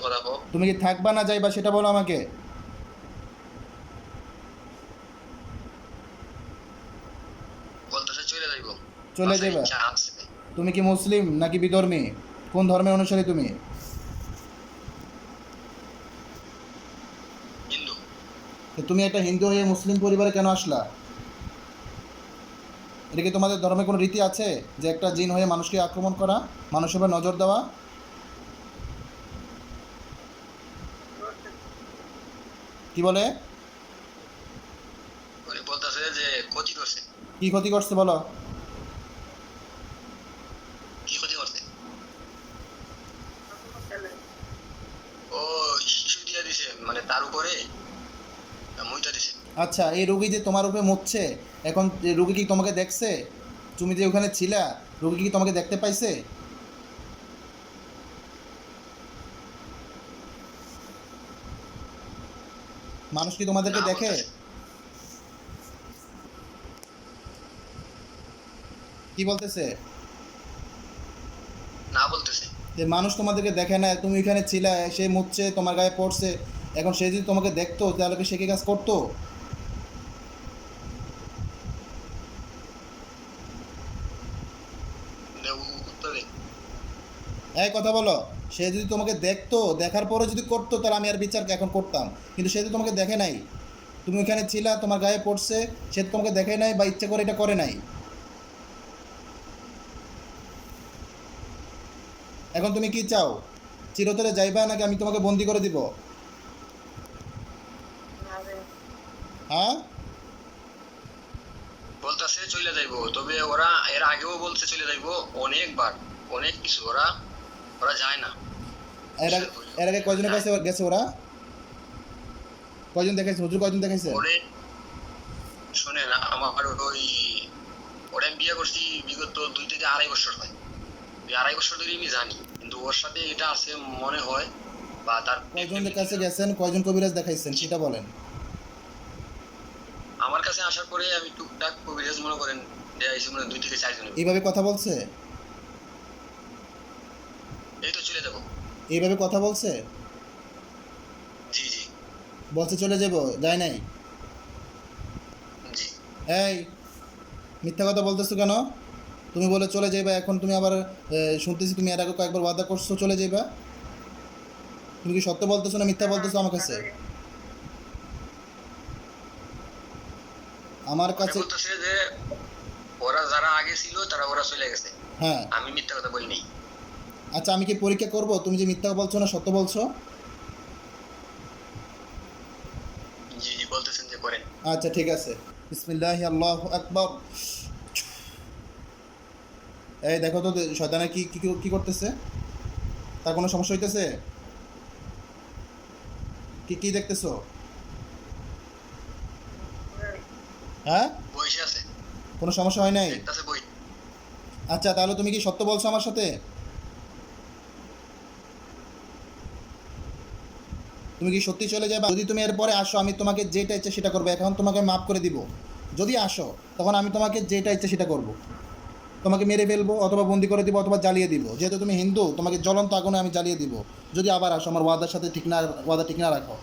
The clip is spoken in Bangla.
কথা কও। তুমি কি থাকবা না যাইবা সেটা বলো আমাকে। বলতেছে চলে যাইবো, চলে বাসার যাবা? ইচ্ছা আছে। তুমি কি মুসলিম নাকি বিধর্মী? কোন ধর্মের অনুসারী তুমি? হিন্দু। তো তুমি একটা হিন্দু হয়ে মুসলিম পরিবারে কেন আসলা? এটা কি তোমাদের ধর্মে কোনো রীতি আছে যে একটা জিন হয়ে মানুষকে আক্রমণ করা, মানুষের উপর নজর দেওয়া? কি বলে? উনি বলতেছে যে ক্ষতি করছে। কি ক্ষতি করছে বলো? কি ক্ষতি করছে? ও শিশু দিয়া দিছে, মানে তার উপরে মুইতা দিছে। আচ্ছা, এই রোগী যে তোমার উপরে মরছে, এখন এই রোগী কি তোমাকে দেখছে? তুমি যে ওখানে ছিলা, রোগী কি তোমাকে দেখতে পাইছে? মানুষ কি তোমাদেরকে না দেখে? বলতেছে, কি বলতেছে? না বলতেছে। যে মানুষ তোমাদেরকে দেখে না, তুমি এখানে ছিলা, সে মুতছে, তোমার গায়ে পড়ছে, এখন সে যদি তোমাকে দেখতো তাহলে কি সে কি কাজ করতো? উত্তর দে। এই কথা বলো। সে যদি তোমাকে দেখতো, দেখার পরে যদি করতো তাহলে আমি আর বিচার এখন করতাম, কিন্তু সে তো তোমাকে দেখে নাই। তুমি ওখানে ছিলা, তোমার গায়ে পড়ছে, সে তো তোমাকে দেখে নাই বা ইচ্ছে করে এটা করে নাই। এখন তুমি কি চাও? চিরতরে যাইবা নাকি আমি তোমাকে বন্দি করে দিব? হ্যাঁ? বলতেছে চলে যাইবো, তবে ওরা এর আগেও বলছে চলে যাইবো অনেকবার, অনেক কিছু। ওরা ওরা যায় না। এর আগে এর আগে কয়জনের কাছে গেছে ওরা? কয়জন দেখাইছে হুজুর, কয়জন দেখাইছে? ওরে শোনেন, আমার ওই ওরে আমি বিয়ে করছি বিগত 2 থেকে 2.5 বছর হয়। এই 2.5 বছর ধরে আমি জানি, কিন্তু ওর সাথে এটা আছে মনে হয়, বা তার কয়জনের কাছে গেছেন, কয়জন কবিরাজ দেখাইছেন সেটা বলেন। আমার কাছে আসার পরে আমি টুকটাক কবিরাজ মনে করেন দেয়াইছি, মনে হয় 2 থেকে 4 জন। এইভাবে কথা বলছে? এই তো চলে যাবো। এইভাবে কথা বলছে? জি জি বলছে চলে যাব, যায় নাই? জি। এই, মিথ্যা কথা বলতেছো কেন? তুমি বলে চলে যাইবা, এখন তুমি আবার শুনতেছি তুমি এর আগে কয়েকবার ওয়াদা করছো চলে যাইবা। তুমি কি সত্য বলতেছো না মিথ্যা বলতেছো আমার কাছে? আমার ওরে কাছে। বলতেছে যে ওরা যারা আগে ছিল তারা ওরা চলে গেছে, হ্যাঁ। আমি মিথ্যা কথা বলি নাই। আচ্ছা, আমি কি পরীক্ষা করব তুমি যে মিথ্যা বলছো না সত্য বলছো? জি জি বলতেছেন যে করেন। আচ্ছা ঠিক আছে। বিসমিল্লাহি আল্লাহু আকবার। এই দেখো তো শয়তানে কি কি কি করতেছে? তার কোনো সমস্যা হইতেছে? কি কি দেখতেছো? হ্যাঁ? বসে আছে, কোনো সমস্যা হয় নাই? দেখতেছে বই। আচ্ছা, তাহলে তুমি কি সত্য বলছো আমার সাথে? তুমি কি সত্যি চলে যাবে? যদি তুমি এরপরে আসো আমি তোমাকে যেটা ইচ্ছে সেটা করবো, এখন তোমাকে মাফ করে দিব। যদি আসো তখন আমি তোমাকে যেটা ইচ্ছে সেটা করব। তোমাকে মেরে ফেলবো, অথবা বন্দি করে দিব, অথবা জ্বালিয়ে দিব। যেহেতু তুমি হিন্দু, তোমাকে জ্বলন্ত আগুনে আমি জ্বালিয়ে দিব যদি আবার আসো, আমার ওয়াদার সাথে ঠিক না, ওয়াদা ঠিক না রাখো।